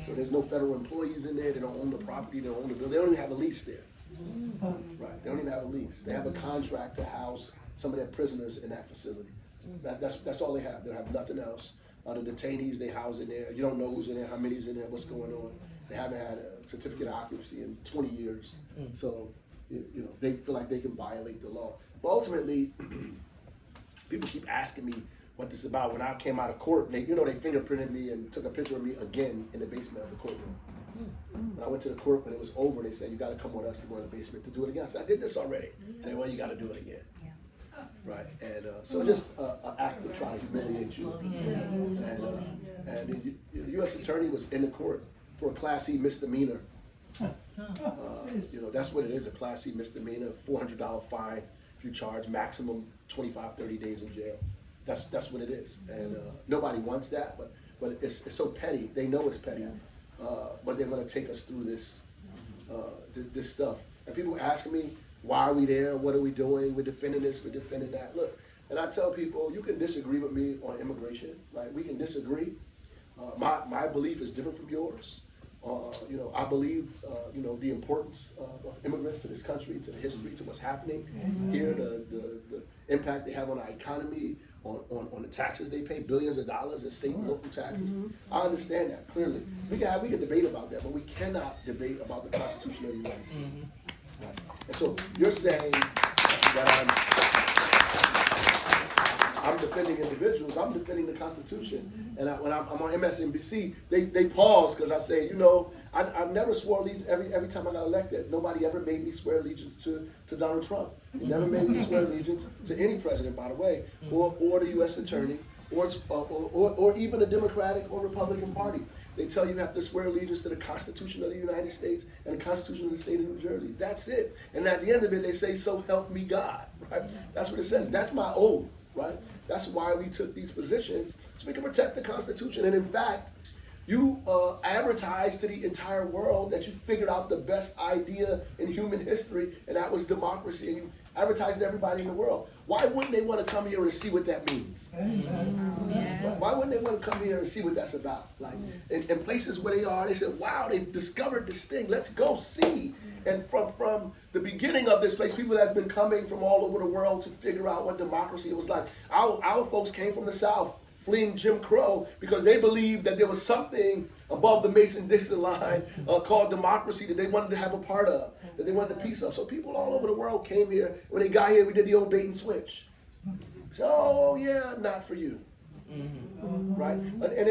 So there's no federal employees in there. They don't own the property. They don't own the building. They don't even have a lease there. Right? They don't even have a lease. They have a contract to house some of their prisoners in that facility. That's all they have. They don't have nothing else. The detainees they house in there. You don't know who's in there, how many's in there, what's going on. They haven't had a certificate of occupancy in 20 years. So, they feel like they can violate the law. But ultimately, people keep asking me what this is about. When I came out of court, they fingerprinted me and took a picture of me again in the basement of the courtroom. When I went to the court, when it was over, they said, you got to come with us to go in the basement to do it again. I said, I did this already. They said, well, you got to do it again. Right, and so just an act of trying to humiliate you. And the U.S. attorney was in the court for a Class C misdemeanor. That's what it is, a Class C misdemeanor, $400 fine if you charge, maximum 25, 30 days in jail. That's what it is, and nobody wants that, but it's so petty. They know it's petty, but they're going to take us through this stuff. And people asking me, why are we there? What are we doing? We're defending this, we're defending that. Look, and I tell people, you can disagree with me on immigration, right? We can disagree. My belief is different from yours. I believe, the importance of immigrants to this country, to the history, to what's happening here, the impact they have on our economy, on the taxes they pay, billions of dollars in state and local taxes. I understand that, clearly. We can debate about that, but we cannot debate about the Constitution of the United States. Right. And so you're saying that I'm defending individuals. I'm defending the Constitution. And when I'm on MSNBC, they pause because I say, I never swore allegiance. Every time I got elected, nobody ever made me swear allegiance to Donald Trump. They never made me swear allegiance to any president, by the way, or the U.S. attorney, or even the Democratic or Republican Party. They tell you have to swear allegiance to the Constitution of the United States and the Constitution of the state of New Jersey. That's it. And at the end of it, they say, so help me God. Right? That's what it says. That's my oath. Right? That's why we took these positions, so we can protect the Constitution. And in fact, you advertised to the entire world that you figured out the best idea in human history, and that was democracy. And you advertised to everybody in the world. Why wouldn't they want to come here and see what that means? Why wouldn't they want to come here and see what that's about? Like in places where they are, they said, wow, they've discovered this thing. Let's go see. And from the beginning of this place, people have been coming from all over the world to figure out what democracy was like. Our folks came from the South, fleeing Jim Crow, because they believed that there was something above the Mason-Dixon line called democracy that they wanted to have a part of, that they wanted a piece of. So people all over the world came here. When they got here, we did the old bait and switch. So, oh, yeah, not for you. Right? And